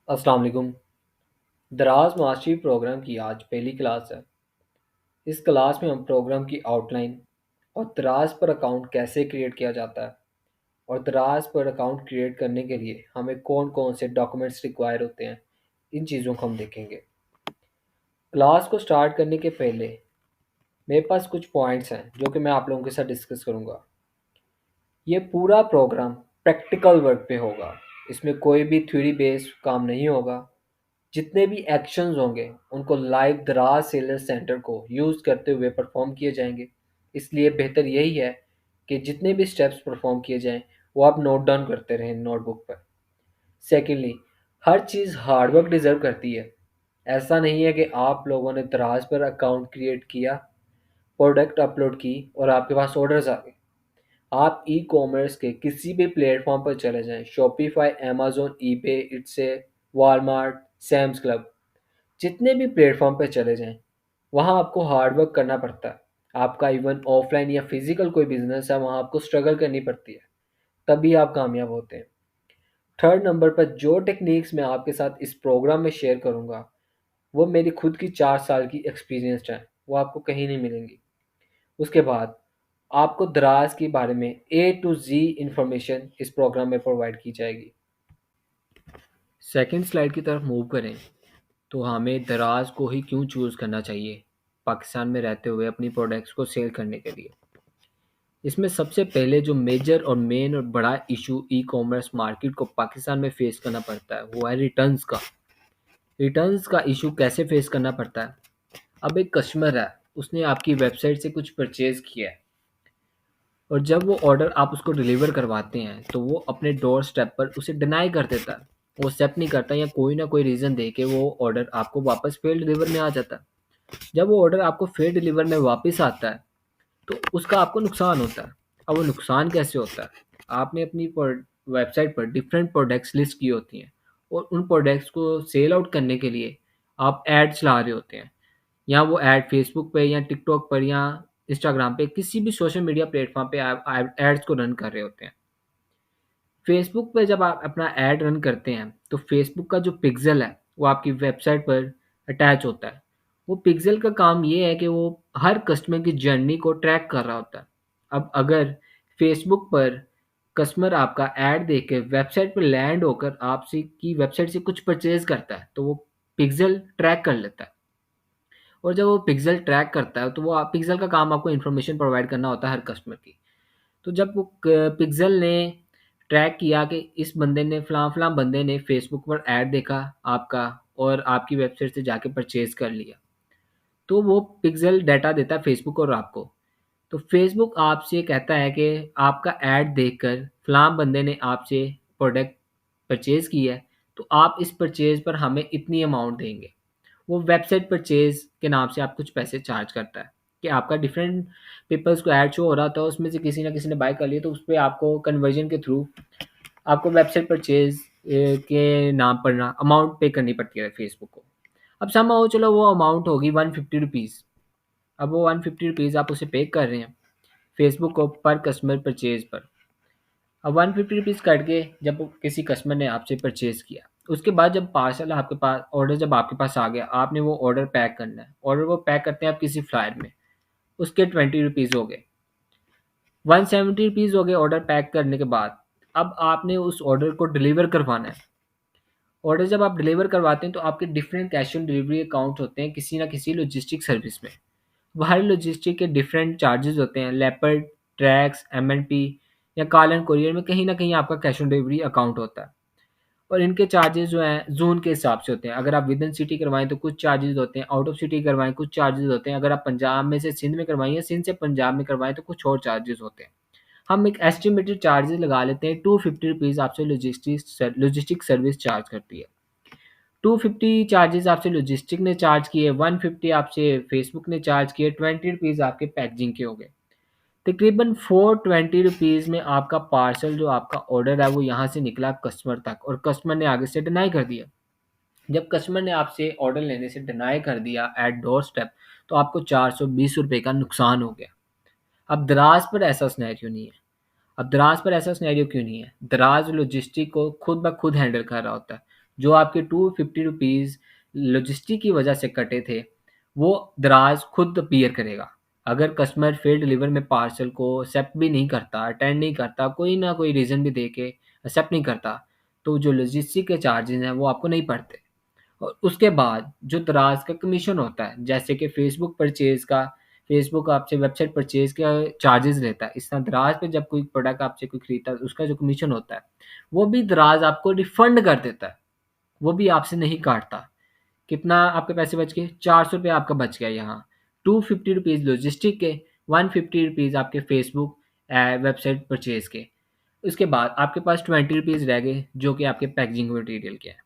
अस्सलाम वालेकुम। दराज मास्टरी प्रोग्राम की आज पहली क्लास है। इस क्लास में हम प्रोग्राम की आउटलाइन और दराज पर अकाउंट कैसे क्रिएट किया जाता है और दराज पर अकाउंट क्रिएट करने के लिए हमें कौन कौन से डॉक्यूमेंट्स रिक्वायर होते हैं, इन चीज़ों को हम देखेंगे। क्लास को स्टार्ट करने के पहले मेरे पास कुछ पॉइंट्स हैं जो कि मैं आप लोगों के साथ डिस्कस करूँगा। ये पूरा प्रोग्राम प्रैक्टिकल वर्क पे होगा। इसमें कोई भी थ्योरी बेस्ड काम नहीं होगा। जितने भी एक्शंस होंगे उनको लाइव दराज सेलर सेंटर को यूज़ करते हुए परफॉर्म किए जाएंगे। इसलिए बेहतर यही है कि जितने भी स्टेप्स परफॉर्म किए जाएं वो आप नोट डाउन करते रहें नोटबुक पर। सेकेंडली, हर चीज़ हार्डवर्क डिज़र्व करती है। ऐसा नहीं है कि आप लोगों ने दराज पर अकाउंट क्रिएट किया, प्रोडक्ट अपलोड की और आपके पास ऑर्डर्स आ गए। आप ई कॉमर्स के किसी भी प्लेटफॉर्म पर चले जाएं, Shopify, Amazon, eBay, Etsy, Walmart, Sam's Club, जितने भी प्लेटफॉर्म पे चले जाएं, वहाँ आपको हार्ड वर्क करना पड़ता है। आपका इवन ऑफलाइन या फिजिकल कोई बिजनेस है, वहाँ आपको स्ट्रगल करनी पड़ती है, तभी आप कामयाब होते हैं। थर्ड नंबर पर जो टेक्निक्स मैं आपके साथ इस प्रोग्राम में शेयर करूँगा वो मेरी खुद की 4 साल की एक्सपीरियंस है, वो आपको कहीं नहीं मिलेंगी। उसके बाद आपको दराज के बारे में A to Z इंफॉर्मेशन इस प्रोग्राम में प्रोवाइड की जाएगी। सेकेंड स्लाइड की तरफ मूव करें तो हमें दराज को ही क्यों चूज़ करना चाहिए पाकिस्तान में रहते हुए अपनी प्रोडक्ट्स को सेल करने के लिए। इसमें सबसे पहले जो मेजर और मेन और बड़ा इशू ई कॉमर्स मार्केट को पाकिस्तान में फेस करना पड़ता है वो है रिटर्न्स का। रिटर्न्स का इशू कैसे फेस करना पड़ता है? अब एक कस्टमर है, उसने आपकी वेबसाइट से कुछ परचेज़ किया है और जब वो ऑर्डर आप उसको डिलीवर करवाते हैं तो वो अपने डोर स्टेप पर उसे डिनाई कर देता है। वो एक्सेप्ट नहीं करता या कोई ना कोई रीज़न दे के वो ऑर्डर आपको वापस फेल डिलीवर में आ जाता है। जब वो ऑर्डर आपको फेल डिलीवर में वापस आता है तो उसका आपको नुकसान होता है। अब वो नुकसान कैसे होता है? आपने अपनी वेबसाइट पर डिफरेंट प्रोडक्ट्स लिस्ट की होती हैं और उन प्रोडक्ट्स को सेल आउट करने के लिए आप ऐड चला रहे होते हैं, या वो ऐड फेसबुक पे या टिकटॉक पर या इंस्टाग्राम पे किसी भी सोशल मीडिया प्लेटफॉर्म पे आप एड्स को रन कर रहे होते हैं। फेसबुक पे जब आप अपना ऐड रन करते हैं तो फेसबुक का जो पिक्सल है वो आपकी वेबसाइट पर अटैच होता है। वो पिक्सल का काम ये है कि वो हर कस्टमर की जर्नी को ट्रैक कर रहा होता है। अब अगर फेसबुक पर कस्टमर आपका ऐड देख के वेबसाइट पर लैंड होकर आपसे की वेबसाइट से कुछ परचेज करता है तो वो पिक्सल ट्रैक कर लेता है। और जब वो पिक्सल ट्रैक करता है तो वो पिक्सल का काम आपको इन्फॉर्मेशन प्रोवाइड करना होता है हर कस्टमर की। तो जब वो पिक्सल ने ट्रैक किया कि इस बंदे ने फलां बंदे ने फेसबुक पर ऐड देखा आपका और आपकी वेबसाइट से जाके परचेज कर लिया, तो वो पिक्सल डाटा देता है फेसबुक और आपको। तो फेसबुक आपसे कहता है कि आपका ऐड देखकर फलां बंदे ने आपसे प्रोडक्ट परचेज किया है, तो आप इस परचेज पर हमें इतनी अमाउंट देंगे। वो वेबसाइट परचेज के नाम से आप कुछ पैसे चार्ज करता है कि आपका डिफरेंट पीपल्स को ऐड शो हो रहा था, उसमें से किसी ना किसी ने बाय कर लिया, तो उस पर आपको कन्वर्जन के थ्रू आपको वेबसाइट परचेज के नाम पर ना अमाउंट पे करनी पड़ती है फेसबुक को। अब समझो चलो वो अमाउंट होगी 150 रुपीज़। अब वो 150 रुपीज़ आप उसे पे कर रहे हैं फेसबुक को पर कस्टमर परचेज पर। अब 150 रुपीज़ कट के जब किसी कस्टमर ने आपसे परचेज किया, उसके बाद जब पार्सल आपके पास ऑर्डर जब आपके पास आ गया, आपने वो ऑर्डर पैक करना है। ऑर्डर को पैक करते हैं आप किसी फ्लायर में, उसके 20 रुपीज़ हो गए, 170 रुपीज़ हो गए ऑर्डर पैक करने के बाद। अब आपने उस ऑर्डर को डिलीवर करवाना है। ऑर्डर जब आप डिलीवर करवाते हैं तो आपके different cash on delivery account होते हैं किसी ना किसी लॉजिस्टिक सर्विस में। हर लॉजिस्टिक के डिफरेंट चार्जेस होते हैं। लेपर्ड, ट्रैक्स, एम&पी या कॉल एंड कोरियर में कहीं ना कहीं आपका कैश ऑन डिलीवरी अकाउंट होता है और इनके चार्जेस जो हैं जोन के हिसाब से होते हैं। अगर आप विद इन सिटी करवाएं तो कुछ चार्जेस होते हैं, आउट ऑफ सिटी करवाएं कुछ चार्जेस होते हैं, अगर आप पंजाब में से सिंध में करवाएं या सिंध से पंजाब में करवाएं तो कुछ और चार्जेस होते हैं। हम एक एस्टिमेटेड चार्जेस लगा लेते हैं 250 रुपीज़ आपसे लॉजिस्टिक सर्विस चार्ज करती है। 250 चार्जेस आपसे लॉजिस्टिक ने चार्ज किए, 150 आपसे फेसबुक ने चार्ज किए, 20 रुपीज़ आपके पैकेजिंग के हो गए। तकरीबन 420 रुपीज़ में आपका पार्सल जो आपका ऑर्डर है वो यहाँ से निकला कस्टमर तक और कस्टमर ने आगे से डिनाई कर दिया। जब कस्टमर ने आपसे ऑर्डर लेने से डिनाई कर दिया एट डोर स्टेप, तो आपको 420 रुपये का नुकसान हो गया। अब दराज पर ऐसा सिनेरियो नहीं है। अब दराज पर ऐसा सिनेरियो क्यों नहीं है? दराज लॉजिस्टिक को खुद ब खुद हैंडल कर रहा होता है। जो आपके 250 रुपीज़ लॉजिस्टिक की वजह से कटे थे, वो दराज खुद अपीयर करेगा। अगर कस्टमर फेल डिलीवर में पार्सल को एक्सेप्ट भी नहीं करता, अटेंड नहीं करता, कोई ना कोई रीज़न भी दे के एक्सेप्ट नहीं करता, तो जो लॉजिस्टिक के चार्जेस हैं वो आपको नहीं पड़ते। और उसके बाद जो दराज का कमीशन होता है, जैसे कि फेसबुक आपसे वेबसाइट परचेज का चार्जेस लेता है, इस तरह दराज पे जब कोई प्रोडक्ट आपसे कोई खरीदता है उसका जो कमीशन होता है वो भी दराज आपको रिफंड कर देता है, वो भी आपसे नहीं काटता। कितना आपके पैसे बच गए? 400 रुपये आपका बच गया यहाँ। 250 रुपीज़ लॉजिस्टिक के, 150 रुपीज़ आपके फेसबुक वेबसाइट परचेज के। उसके बाद आपके पास 20 रुपीज़ रह गए जो कि आपके पैकेजिंग मटेरियल के हैं।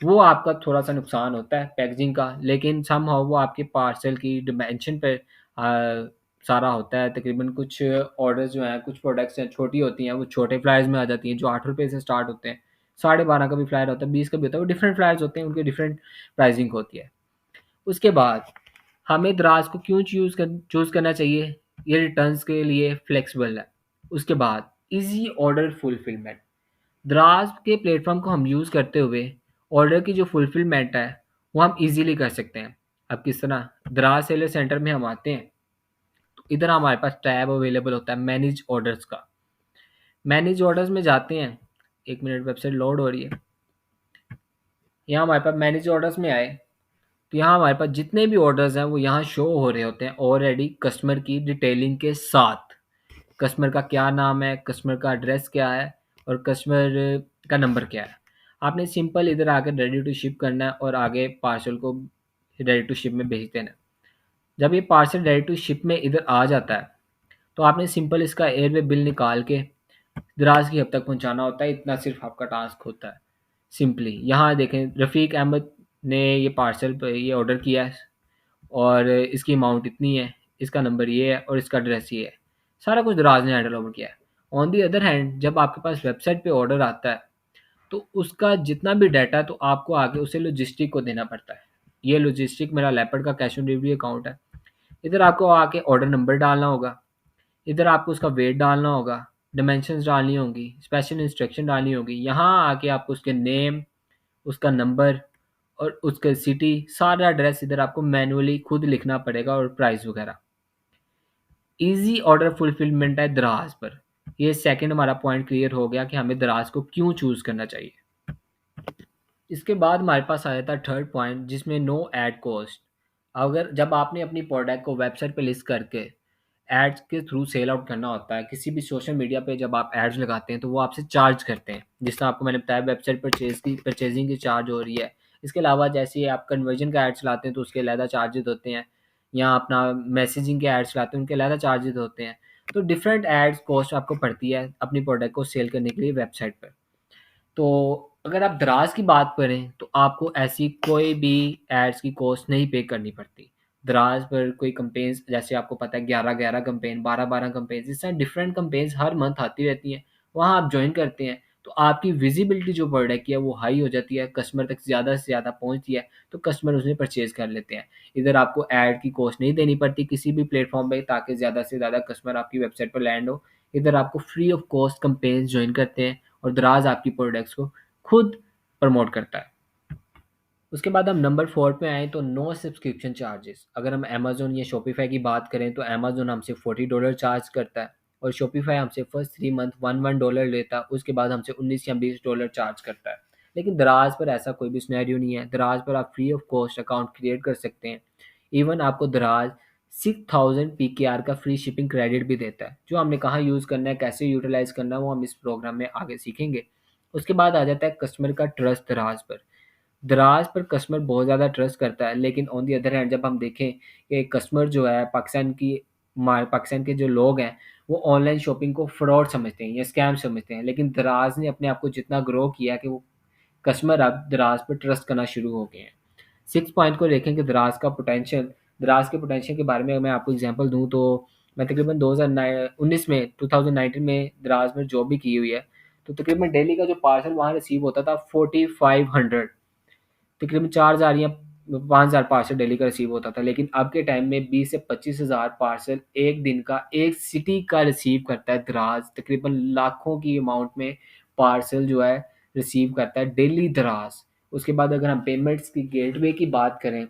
वो आपका थोड़ा-सा नुकसान होता है पैकेजिंग का, लेकिन समहाउ वो आपके पार्सल की डिमेंशन पे सारा होता है। तकरीबन कुछ ऑर्डर्स जो हैं, कुछ प्रोडक्ट्स हैं, छोटी होती हैं, वो छोटे फ्लायर्स में आ जाती हैं, जो 8 रुपए से स्टार्ट होते हैं। 12.5 का भी फ्लायर होता है, 20 का भी होता है, वो डिफरेंट फ्लायर्स होते हैं, उनकी डिफरेंट प्राइसिंग होती है। उसके बाद हमें दराज को क्यों चूज़ करना चाहिए? ये रिटर्न्स के लिए फ्लेक्सिबल है। उसके बाद ईज़ी ऑर्डर फुलफिलमेंट। द्राज के प्लेटफॉर्म को हम यूज़ करते हुए ऑर्डर की जो फुलफिलमेंट है वो हम इजीली कर सकते हैं। अब किस तरह? द्राज सेलर सेंटर में हम आते हैं, तो इधर हमारे पास टैब अवेलेबल होता है मैनेज ऑर्डर्स का। मैनेज ऑर्डर्स में जाते हैं, एक मिनट वेबसाइट लोड हो रही है। यहाँ हमारे पास मैनेज ऑर्डर्स में आए, तो यहाँ हमारे पास जितने भी ऑर्डर्स हैं वो यहाँ शो हो रहे होते हैं ऑलरेडी कस्टमर की डिटेलिंग के साथ। कस्टमर का क्या नाम है, कस्टमर का एड्रेस क्या है और कस्टमर का नंबर क्या है। आपने सिंपल इधर आकर रेडी टू शिप करना है और आगे पार्सल को रेडी टू शिप में भेज देना है। जब ये पार्सल रेडी टू शिप में इधर आ जाता है, तो आपने सिंपल इसका एयरवे बिल निकाल के दराज की हद तक पहुंचाना होता है। इतना सिर्फ आपका टास्क होता है। सिंपली यहाँ देखें, रफ़ीक अहमद ने ये पार्सल पर ये ऑर्डर किया है और इसकी अमाउंट इतनी है, इसका नंबर ये है और इसका एड्रेस ये है। सारा कुछ दराज ने हैंडल ओवर किया है। ऑन दी अदर हैंड जब आपके पास वेबसाइट पे ऑर्डर आता है, तो उसका जितना भी डाटा तो आपको आगे उसे लॉजिस्टिक को देना पड़ता है। ये लॉजिस्टिक मेरा लेपर्ड का कैश ऑन डिलीवरी अकाउंट है। इधर आपको आके ऑर्डर नंबर डालना होगा, इधर आपको उसका वेट डालना होगा, डायमेंशंस डालनी होंगी, स्पेशल इंस्ट्रक्शन डालनी होगी। यहाँ आके आपको उसके नेम, उसका नंबर और उसका सिटी, सारा एड्रेस इधर आपको मैनुअली खुद लिखना पड़ेगा और प्राइस वगैरह। ईजी ऑर्डर फुलफिलमेंट है दराज पर। ये सेकंड हमारा पॉइंट क्लियर हो गया कि हमें दराज को क्यों चूज़ करना चाहिए। इसके बाद हमारे पास आया था थर्ड पॉइंट, जिसमें नो ऐड कॉस्ट। अगर जब आपने अपनी प्रोडक्ट को वेबसाइट पे लिस्ट करके एड्स के थ्रू सेल आउट करना होता है, किसी भी सोशल मीडिया पे जब आप एड्स लगाते हैं तो वो आपसे चार्ज करते हैं। जिस तरह आपको मैंने बताया वेबसाइट परचेजिंग की चार्ज हो रही है। इसके अलावा जैसे ही आप कन्वर्जन का एड चलाते हैं तो उसके अलहदा चार्जेस होते हैं, या अपना मैसेजिंग के एड्स चलाते हैं उनके अलहदा चार्जेस होते हैं। तो डिफरेंट एड्स कॉस्ट आपको पड़ती है अपनी प्रोडक्ट को सेल करने के लिए वेबसाइट पर। तो अगर आप दराज की बात करें तो आपको ऐसी कोई भी एड्स की कॉस्ट नहीं पे करनी पड़ती। दराज पर कोई कंपेन्स, जैसे आपको पता है 11-11 कंपेन, 12-12 कंपेन्स, इस तरह डिफरेंट कंपेन्स हर मंथ आती रहती हैं। वहाँ आप ज्वाइन करते हैं तो आपकी विजिबिलिटी जो प्रोडक्ट की है वो हाई हो जाती है, कस्टमर तक ज़्यादा से ज़्यादा पहुँचती है, तो कस्टमर उसे परचेज़ कर लेते हैं। इधर आपको ऐड की कॉस्ट नहीं देनी पड़ती किसी भी प्लेटफॉर्म पे, ताकि ज़्यादा से ज़्यादा कस्टमर आपकी वेबसाइट पर लैंड हो। इधर आपको free of cost companies join करते हैं और दराज आपकी प्रोडक्ट्स को खुद प्रमोट करता है। उसके बाद हम नंबर 4 पे आएँ तो नो सब्सक्रिप्शन चार्जेस। अगर हम अमेज़न या शॉपिफ़ाई की बात करें तो अमेज़न हमसे $40 चार्ज करता है और शॉपिफ़ाई हमसे फर्स्ट 3 मंथ $11 लेता है, उसके बाद हमसे 19 या $20 चार्ज करता है। लेकिन दराज पर ऐसा कोई भी सिनेरियो नहीं है। दराज पर आप free of cost account create कर सकते हैं। इवन आपको दराज 6000 पीकेआर का फ्री शिपिंग क्रेडिट भी देता है, जो हमने कहाँ यूज़ करना है, कैसे यूटिलाइज़ करना है, वो हम इस प्रोग्राम में आगे सीखेंगे। उसके बाद आ जाता है कस्टमर का ट्रस्ट दराज पर। दराज पर कस्टमर बहुत ज़्यादा ट्रस्ट करता है, लेकिन ऑन दी अदर हैंड जब हम देखें कि कस्टमर जो है पाकिस्तान के जो लोग हैं वो ऑनलाइन शॉपिंग को फ्रॉड समझते हैं या स्कैम समझते हैं। लेकिन दराज ने अपने आप को जितना ग्रो किया है कि वो कस्टमर अब दराज पर ट्रस्ट करना शुरू हो गए हैं। 6 पॉइंट को देखें कि दराज के पोटेंशियल के बारे में मैं आपको एग्जांपल दूं तो मैं तकरीबन 2019 में 2019 में दराज में जॉब भी की हुई है। तो तकरीबन डेली का जो पार्सल वहाँ रिसीव होता था 4500, तकरीबन 4000 या 5000 पार्सल डेली का रिसीव होता था। लेकिन अब के टाइम में 20 से 25,000 पार्सल एक दिन का एक सिटी का रिसीव करता है दराज। तकरीबन लाखों की अमाउंट में पार्सल जो है रिसीव करता है डेली दराज। उसके बाद अगर हम पेमेंट्स की गेटवे की बात करें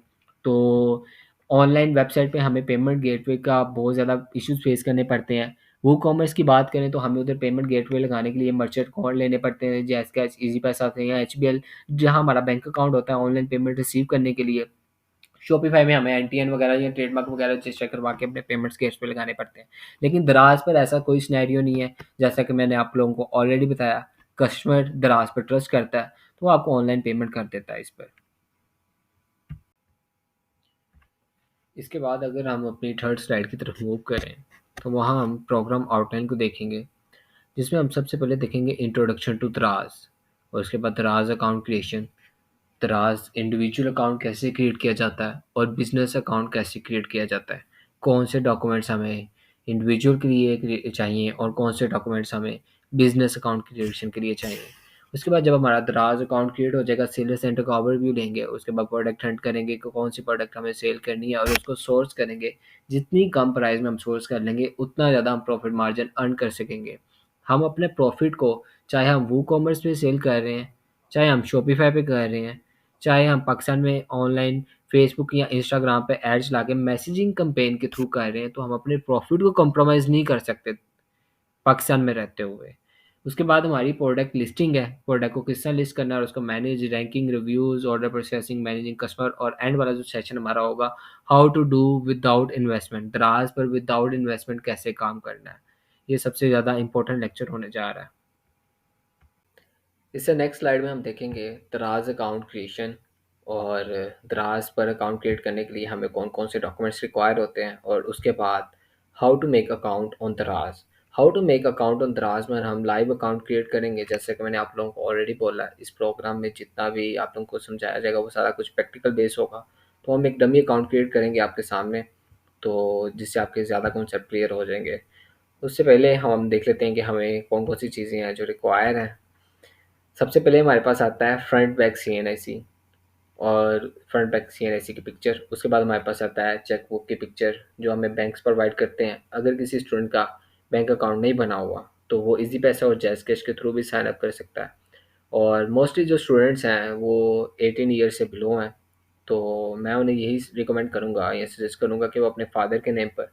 तो ऑनलाइन वेबसाइट पे हमें पेमेंट गेटवे का बहुत ज़्यादा इश्यूज फेस करने पड़ते हैं। वो कॉमर्स की बात करें तो हमें उधर पेमेंट गेटवे लगाने के लिए मर्चेंट कोड लेने पड़ते हैं, जैसे कैश, इजी पैसा से या एचबीएल, जहाँ हमारा बैंक अकाउंट होता है ऑनलाइन पेमेंट रिसीव करने के लिए। शॉपिफाई में हमें एनटीएन वगैरह या ट्रेडमार्क वगैरह रजिस्टर करवा के अपने पेमेंट्स गेट्स पे लगाने पड़ते हैं। लेकिन दराज पर ऐसा कोई सिनेरियो नहीं है। जैसा कि मैंने आप लोगों को ऑलरेडी बताया, कस्टमर दराज पर ट्रस्ट करता है तो वो आपको ऑनलाइन पेमेंट कर देता है इस पर। इसके बाद अगर हम अपनी थर्ड स्लाइड की तरफ मूव करें तो वहाँ हम प्रोग्राम आउटलाइन को देखेंगे, जिसमें हम सबसे पहले देखेंगे इंट्रोडक्शन टू दराज, और उसके बाद दराज अकाउंट क्रिएशन, दराज इंडिविजुअल अकाउंट कैसे क्रिएट किया जाता है और बिजनेस अकाउंट कैसे क्रिएट किया जाता है, कौन से डॉक्यूमेंट्स हमें इंडिविजुअल के लिए चाहिए और कौन से डॉक्यूमेंट्स हमें बिजनेस अकाउंट क्रिएशन के लिए चाहिए। उसके बाद जब हमारा दराज अकाउंट क्रिएट हो जाएगा, सेलर सेंटर का ओवरव्यू लेंगे, उसके बाद प्रोडक्ट हंट करेंगे कि कौन सी प्रोडक्ट हमें सेल करनी है और उसको सोर्स करेंगे। जितनी कम प्राइस में हम सोर्स कर लेंगे उतना ज़्यादा हम प्रॉफिट मार्जिन अर्न कर सकेंगे। हम अपने प्रॉफिट को, चाहे हम वो कॉमर्स पे सेल कर रहे हैं, चाहे हम शॉपिफाई पे कर रहे हैं, चाहे हम पाकिस्तान में ऑनलाइन फेसबुक या इंस्टाग्राम पे एड्स ला के मैसेजिंग कैंपेन के थ्रू कर रहे हैं, तो हम अपने प्रॉफिट को कॉम्प्रोमाइज़ नहीं कर सकते पाकिस्तान में रहते हुए। उसके बाद हमारी प्रोडक्ट लिस्टिंग है, प्रोडक्ट को किस तरह लिस्ट करना है और उसको manage, ranking, reviews, order processing, managing customer, और एंड वाला जो सेशन हमारा होगा, how to do without investment, Daraz पर विदाउट इन्वेस्टमेंट कैसे काम करना है। ये सबसे ज़्यादा इंपॉर्टेंट लेक्चर होने जा रहा है। इससे नेक्स्ट स्लाइड में हम देखेंगे दराज अकाउंट क्रिएशन, और दराज पर अकाउंट क्रिएट करने के लिए हमें कौन कौन से डॉक्यूमेंट्स रिक्वायर होते हैं, और उसके बाद how to make account on Daraz. How to make account on Daraz में हम लाइव अकाउंट क्रिएट करेंगे। जैसे कि मैंने आप लोगों को ऑलरेडी बोला, इस प्रोग्राम में जितना भी आप लोगों को समझाया जाएगा वो सारा कुछ प्रैक्टिकल बेस होगा। तो हम एक डमी अकाउंट क्रिएट करेंगे आपके सामने, तो जिससे आपके ज़्यादा कॉन्सेप्ट क्लियर हो जाएंगे। उससे पहले हम देख लेते हैं कि हमें कौन कौन सी चीज़ें हैं जो रिक्वायर हैं। सबसे पहले हमारे पास आता है फ्रंट बैक CNIC, और फ्रंट बैक CNIC की पिक्चर। उसके बाद हमारे पास आता है चेक बुक की पिक्चर, जो हमें बैंक्स प्रोवाइड करते हैं। अगर किसी स्टूडेंट का बैंक अकाउंट नहीं बना हुआ तो वो इजी पैसा और जैज़ कैश के थ्रू भी साइन अप कर सकता है। और मोस्टली जो स्टूडेंट्स हैं वो 18 ईयर से बिलो हैं, तो मैं उन्हें यही रिकमेंड करूँगा या सजेस्ट करूँगा कि वो अपने फादर के नेम पर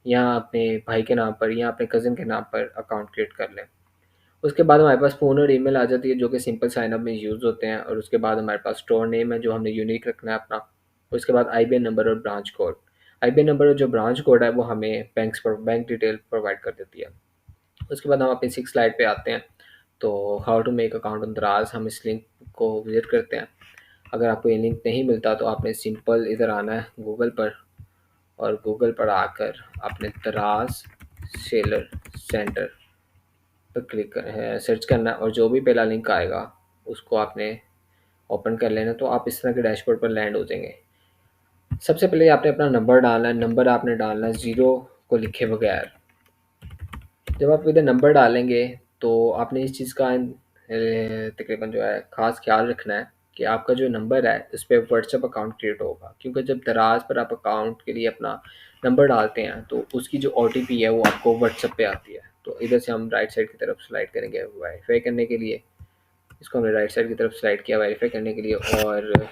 या अपने भाई के नाम पर या अपने कज़न के नाम पर अकाउंट क्रिएट कर लें। उसके बाद हमारे पास फ़ोन और ईमेल आ जाती है, जो कि सिंपल साइन अप में यूज़ होते हैं। और उसके बाद हमारे पास स्टोर नेम है जो हमने यूनिक रखना है अपना। उसके बाद IBAN नंबर और ब्रांच कोड। IBAN नंबर और जो ब्रांच कोड है वो हमें बैंक डिटेल प्रोवाइड कर देती है। उसके बाद हम अपनी 6 स्लाइड पे आते हैं। तो how to make account on Daraz, हम इस लिंक को विजिट करते हैं। अगर आपको ये लिंक नहीं मिलता तो आपने सिंपल इधर आना है गूगल पर, और गूगल पर आकर आपने दराज सेलर सेंटर पर क्लिक कर सर्च करना है, और जो भी पहला लिंक आएगा उसको आपने ओपन कर लेना। तो आप इस तरह के डैशबोर्ड पर लैंड हो जाएंगे। सबसे पहले आपने अपना नंबर डालना है। नंबर आपने डालना है ज़ीरो को लिखे बगैर। जब आप इधर नंबर डालेंगे तो आपने इस चीज़ का तकरीबन जो है ख़ास ख्याल रखना है कि आपका जो नंबर है उस पर व्हाट्सएप अकाउंट क्रिएट होगा, क्योंकि जब दराज पर आप अकाउंट के लिए अपना नंबर डालते हैं तो उसकी जो OTP है वो आपको व्हाट्सएप पे आती है। तो इधर से हम राइट साइड की तरफ स्लाइड करेंगे वेरीफाई करने के लिए। इसको हमने राइट साइड की तरफ स्लाइड किया वेरीफाई करने के लिए, और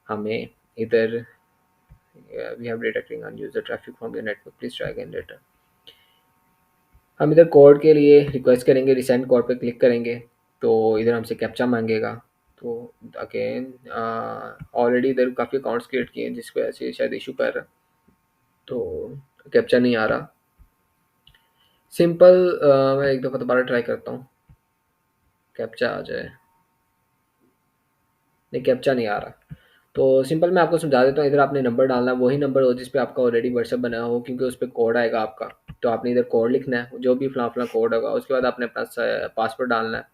हमें इधर we have detecting on user traffic from your network, please try again later. हम इधर कोड के लिए रिक्वेस्ट करेंगे, रिसेंट कोड पे क्लिक करेंगे तो इधर हमसे कैप्चा मांगेगा। तो अगेन ऑलरेडी इधर काफ़ी अकाउंट्स क्रिएट किए हैं जिसकी वजह से शायद इशू कर रहा है, तो कैप्चा नहीं आ रहा। सिंपल मैं एक दफ़ा दोबारा ट्राई करता हूँ, कैप्चा आ जाए। नहीं, कैप्चा नहीं आ रहा। तो सिंपल मैं आपको समझा देता हूँ। इधर आपने नंबर डालना है, वही नंबर हो जिस पे आपका ऑलरेडी व्हाट्सएप बना हो, क्योंकि उस पर कोड आएगा आपका। तो आपने इधर कोड लिखना है, जो भी फलां फलां कोड होगा। उसके बाद आपने अपना पासवर्ड डालना है।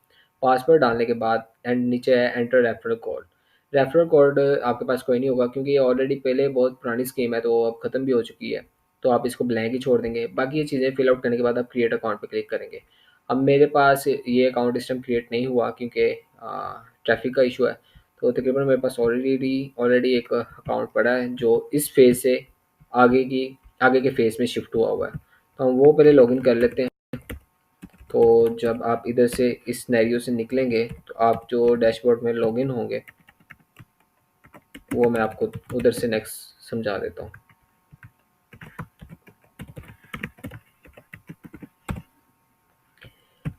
पासवर्ड डालने के बाद एंड नीचे है enter referral code. Referral code आपके पास कोई नहीं होगा, क्योंकि ये ऑलरेडी पहले बहुत पुरानी स्कीम है तो अब ख़त्म भी हो चुकी है। तो आप इसको ब्लैंक ही छोड़ देंगे। बाकी ये चीज़ें फिल आउट करने के बाद आप क्रिएट अकाउंट पर क्लिक करेंगे। अब मेरे पास ये अकाउंट इस टाइम क्रिएट नहीं हुआ क्योंकि ट्रैफिक का इशू है। तो तकरीबन मेरे पास ऑलरेडी एक अकाउंट पड़ा है जो इस फेज़ से आगे की आगे के फेज़ में शिफ्ट हुआ हुआ है। तो हम वो पहले लॉगिन कर लेते हैं। तो जब आप इधर से इस सिनेरियो से निकलेंगे तो आप जो डैशबोर्ड में लॉगिन होंगे वो मैं आपको उधर से नेक्स्ट समझा देता हूँ।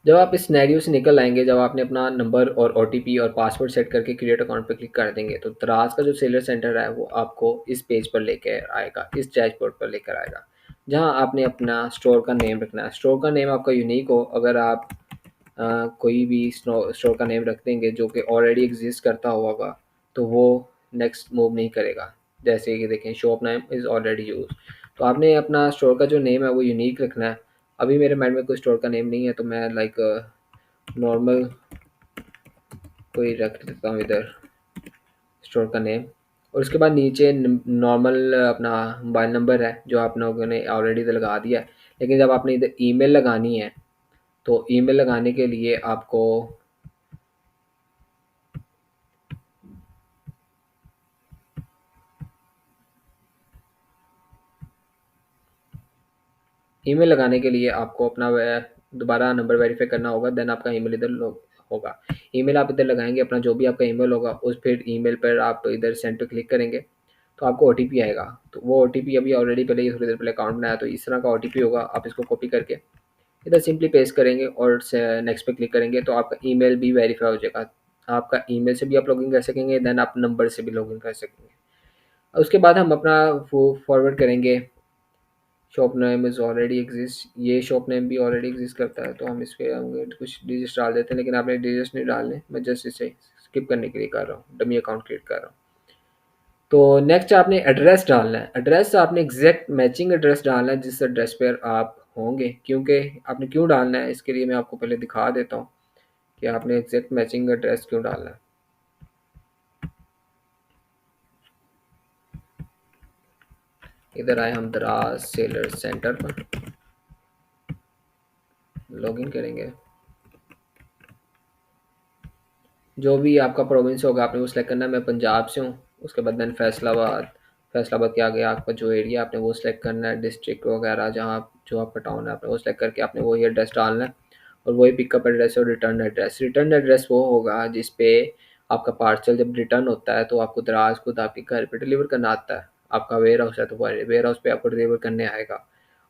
जब आप इस सिनेरियो से निकल आएंगे, जब आपने अपना नंबर और ओटीपी और पासवर्ड सेट करके क्रिएट अकाउंट पर क्लिक कर देंगे, तो दराज का जो सेलर सेंटर है वो आपको इस पेज पर लेकर आएगा, इस डैशबोर्ड पर लेकर आएगा, जहां आपने अपना स्टोर का नेम रखना है। स्टोर का नेम आपका यूनिक हो। अगर आप कोई भी स्टोर का नेम रख देंगे जो कि ऑलरेडी एग्जिस्ट करता होगा, तो वो नेक्स्ट मूव नहीं करेगा। जैसे कि देखें, shop name is already use, तो आपने अपना स्टोर का जो नेम है वो यूनिक रखना है। अभी मेरे माइंड में कोई स्टोर का नेम नहीं है, तो मैं लाइक नॉर्मल कोई रख देता हूँ इधर, स्टोर का नेम। और उसके बाद नीचे नॉर्मल अपना मोबाइल नंबर है जो आप लोगों ने ऑलरेडी लगा दिया है। लेकिन जब आपने इधर ईमेल लगानी है, तो ईमेल लगाने के लिए आपको अपना दोबारा नंबर वेरीफाई करना होगा। देन आपका ईमेल इधर होगा। ईमेल आप इधर लगाएंगे अपना, जो भी आपका ईमेल होगा उस फिर ईमेल पर आप इधर सेंड पे क्लिक करेंगे, तो आपको ओटीपी आएगा। तो वो ओटीपी अभी ऑलरेडी पहले थोड़ी देर पहले अकाउंट बनाया, तो इस तरह का ओटीपी होगा। आप इसको कॉपी करके इधर सिंपली पेस्ट करेंगे और नेक्स्ट पे क्लिक करेंगे, तो आपका ईमेल भी वेरीफाई हो जाएगा। आपका ईमेल से भी आप लॉगिन कर सकेंगे, देन आप नंबर से भी लॉगिन कर सकेंगे। उसके बाद हम अपना वो फॉरवर्ड करेंगे। Shop name is already exist, ये शॉप नेम भी ऑलरेडी एग्जिस्ट करता है, तो हम इस पर हम कुछ डिजिट्स डाल देते हैं। लेकिन आपने डिजिट्स नहीं डालने, मैं जस्ट इसे स्किप करने के लिए कर रहा हूँ, डमी अकाउंट क्रिएट कर रहा हूँ। तो नेक्स्ट आपने एड्रेस डालना है। एड्रेस आपने एग्जैक्ट मैचिंग एड्रेस डालना है जिस एड्रेस पर आप होंगे। क्योंकि आपने क्यों डालना है, इसके लिए मैं आपको पहले दिखा देता हूँ कि आपने एग्जैक्ट मैचिंग एड्रेस क्यों डालना है। इधर आए हम दराज सेलर सेंटर पर, लॉगिन करेंगे। जो भी आपका प्रोविंस होगा आपने वो सिलेक्ट करना है। मैं पंजाब से हूँ। उसके बाद देन फैसलाबाद, फैसलाबाद के आगे आपका जो एरिया आपने वो सिलेक्ट करना है, डिस्ट्रिक्ट वगैरह जहाँ जो आपका टाउन है आपने वो सिलेक्ट करके आपने वही एड्रेस डालना है। और वही पिकअप एड्रेस और रिटर्न एड्रेस। रिटर्न एड्रेस वो होगा जिस पे आपका पार्सल जब रिटर्न होता है तो आपको दराज खुद आपके घर पे डिलीवर करना आता है। आपका वेयर हाउस है तो वेयर हाउस पे आपको डिलीवर करने आएगा।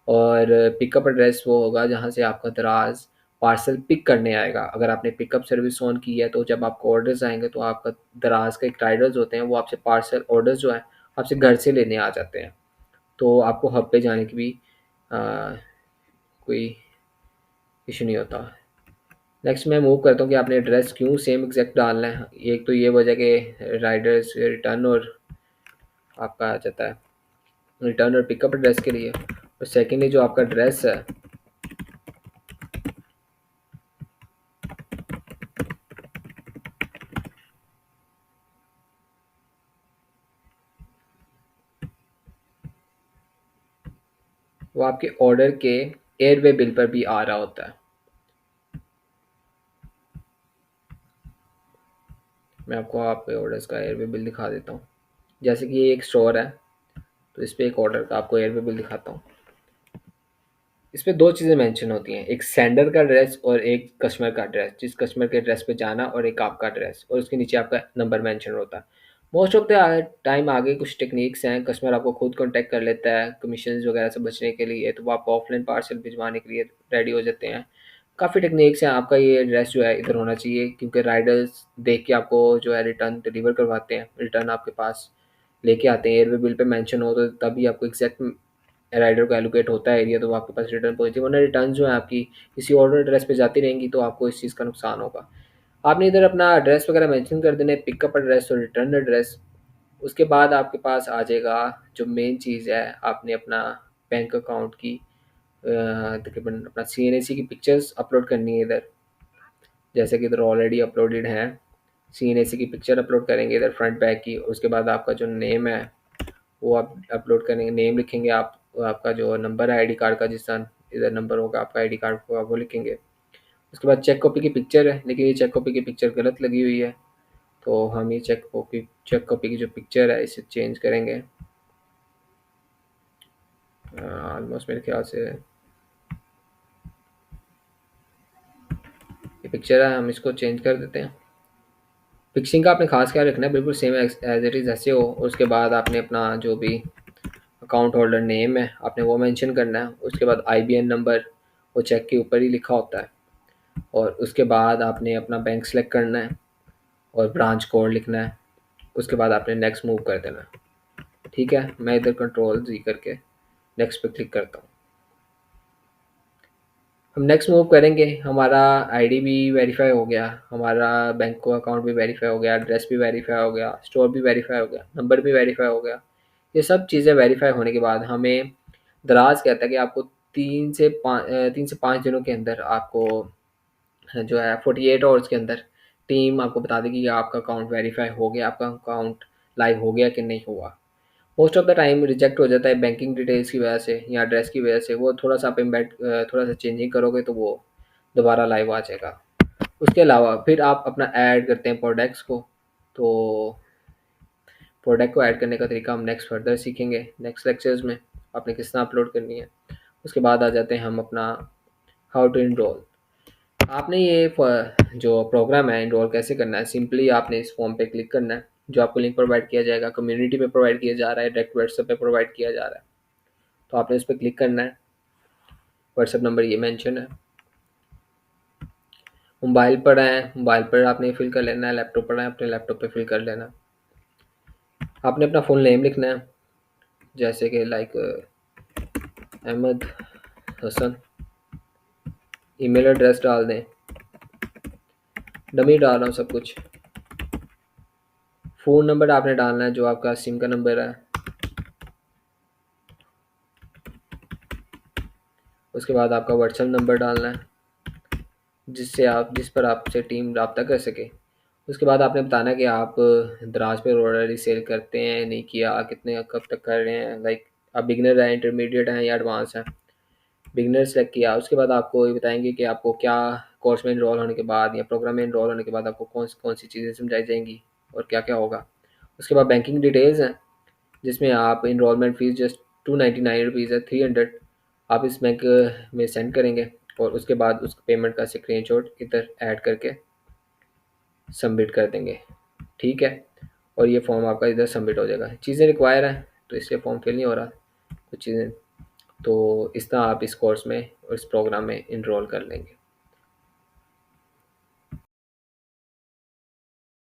और पिकअप एड्रेस वो होगा जहाँ से आपका दराज पार्सल पिक करने आएगा। अगर आपने पिकअप सर्विस ऑन की है, तो जब आपको ऑर्डर्स आएंगे तो आपका दराज के एक राइडर्स होते हैं, वो आपसे पार्सल ऑर्डर्स जो है आपसे घर से लेने आ जाते हैं। तो आपको हब पे जाने की भी कोई इशू नहीं होता। नेक्स्ट मैं मूव करता हूँ कि आपने एड्रेस क्यों सेम एग्जैक्ट डालना है। एक तो ये वजह कि राइडर्स रिटर्न और आपका आ जाता है रिटर्न और पिकअप एड्रेस के लिए। और सेकेंडली जो आपका एड्रेस है वो आपके ऑर्डर के एयरवे बिल पर भी आ रहा होता है। मैं आपको आपके ऑर्डर्स का एयरवे बिल दिखा देता हूँ। जैसे कि ये एक स्टोर है, तो इस पे एक ऑर्डर का आपको एयरवे बिल दिखाता हूँ। इस पे दो चीज़ें मेंशन होती हैं, एक सेंडर का एड्रेस और एक कस्टमर का एड्रेस। जिस कस्टमर के एड्रेस पे जाना और एक आपका एड्रेस, और उसके नीचे आपका नंबर मेंशन होता है। मोस्ट ऑफ द टाइम आगे कुछ टेक्निक्स हैं, कस्टमर आपको खुद कांटेक्ट कर लेता है कमीशन वगैरह से बचने के लिए, तो वो आपको ऑफलाइन पार्सल भिजवाने के लिए रेडी हो जाते हैं। काफ़ी टेक्निक्स हैं। आपका ये एड्रेस जो है इधर होना चाहिए, क्योंकि राइडर्स देख के आपको जो है रिटर्न डिलीवर करवाते हैं, रिटर्न आपके पास लेके आते हैं। एयरवे बिल पे मेंशन हो तो तभी आपको एग्जैक्ट राइडर को एलोकेट होता है एरिया, तो वो आपके पास रिटर्न पहुंचे। वरना रिटर्न जो है आपकी किसी और एड्रेस पे जाती रहेंगी, तो आपको इस चीज़ का नुकसान होगा। आपने इधर अपना एड्रेस वगैरह मेंशन कर देना है, पिकअप एड्रेस और रिटर्न एड्रेस। उसके बाद आपके पास आ जाएगा जो मेन चीज़ है, आपने अपना बैंक अकाउंट की तकरीबन अपना CNAC की पिक्चर्स अपलोड करनी है इधर। जैसे कि इधर ऑलरेडी अपलोडेड है। CNAC की पिक्चर अपलोड करेंगे इधर फ्रंट बैक की। उसके बाद आपका जो नेम है वो आप अपलोड करेंगे, नेम लिखेंगे आप। आपका जो नंबर है आईडी कार्ड का, जिस तरह इधर नंबर होगा आपका आईडी कार्ड को, आप वो लिखेंगे। उसके बाद चेक कॉपी की पिक्चर है, लेकिन ये चेक कॉपी की पिक्चर गलत लगी हुई है, तो हम ये चेक कॉपी की जो पिक्चर है इसे चेंज करेंगे। ऑलमोस्ट मेरे ख्याल से ये पिक्चर है, हम इसको चेंज कर देते हैं। फिक्सिंग का आपने खास ख्याल रखना है, बिल्कुल सेम एज इट इज़ ऐसे हो। उसके बाद आपने अपना जो भी अकाउंट होल्डर नेम है आपने वो मेंशन करना है। उसके बाद आईबीएन नंबर वो चेक के ऊपर ही लिखा होता है। और उसके बाद आपने अपना बैंक सेलेक्ट करना है और ब्रांच कोड लिखना है। उसके बाद आपने नेक्स्ट मूव कर देना है। ठीक है, मैं इधर कंट्रोल जी करके नेक्स्ट पे क्लिक करता हूँ। हम नेक्स्ट मूव करेंगे, हमारा आईडी भी वेरीफाई हो गया, हमारा बैंक को अकाउंट भी वेरीफाई हो गया, एड्रेस भी वेरीफाई हो गया, स्टोर भी वेरीफाई हो गया, नंबर भी वेरीफाई हो गया। ये सब चीज़ें वेरीफाई होने के बाद हमें दराज कहता है कि आपको 3 से 5 दिनों के अंदर आपको जो है 48 आवर्स के अंदर टीम आपको बता देगी कि आपका अकाउंट वेरीफाई हो गया, आपका अकाउंट लाइव हो गया कि नहीं हुआ। Most of the time reject हो जाता है बैंकिंग डिटेल्स की वजह से या एड्रेस की वजह से। वो थोड़ा सा आप इम्बेड थोड़ा सा चेंजिंग करोगे तो वो दोबारा लाइव आ जाएगा। उसके अलावा फिर आप अपना ऐड करते हैं प्रोडक्ट्स को। तो प्रोडक्ट को ऐड करने का तरीका हम नेक्स्ट फर्दर सीखेंगे नेक्स्ट लेक्चर्स में, आपने किस तरह अपलोड करनी है। उसके बाद आ जाते हैं हम अपना हाउ टू इनरोल। आपने ये जो प्रोग्राम है इनरोल कैसे करना है, सिंपली आपने इस फॉर्म पे क्लिक करना है जो आपको लिंक प्रोवाइड किया जाएगा, कम्युनिटी पे प्रोवाइड किया जा रहा है, डायरेक्ट व्हाट्सएप पे प्रोवाइड किया जा रहा है। तो आपने उस पर क्लिक करना है। व्हाट्सएप नंबर ये मेंशन है। मोबाइल पर है, मोबाइल पर आपने फिल कर लेना है। लैपटॉप पर है, अपने लैपटॉप पे फिल कर लेना। आपने अपना फुल नेम लिखना है, जैसे कि like Ahmed Hasan. Email address डाल दें, डमी डाल रहा हूँ सब कुछ। फ़ोन नंबर आपने डालना है जो आपका सिम का नंबर है। उसके बाद आपका व्हाट्सएप नंबर डालना है जिस पर आपसे टीम रब्ता कर सके। उसके बाद आपने बताना है कि आप दराज पे ऑलरेडी सेल करते हैं, नहीं किया, कितने कब तक कर रहे हैं, लाइक आप बिगनर हैं, इंटरमीडिएट हैं या एडवांस हैं। बिगनर सेलेक्ट किया, उसके बाद आपको ये बताएंगे कि आपको क्या कोर्स में इनरोल होने के बाद या प्रोग्राम में इनरोल होने के बाद आपको कौन कौन सी चीज़ें समझाई जाएंगी और क्या क्या होगा। उसके बाद बैंकिंग डिटेल्स हैं जिसमें आप इनरोलमेंट फ़ीस जस्ट ₹299 है, 300 आप इस बैंक में सेंड करेंगे और उसके बाद उस पेमेंट का स्क्रीनशॉट इधर ऐड करके सबमिट कर देंगे। ठीक है, और ये फॉर्म आपका इधर सबमिट हो जाएगा। चीज़ें रिक्वायर हैं तो इसलिए फॉर्म फिल नहीं हो रहा कुछ चीज़ें। तो इस तरह आप इस कोर्स में और इस प्रोग्राम में इनरोल कर लेंगे।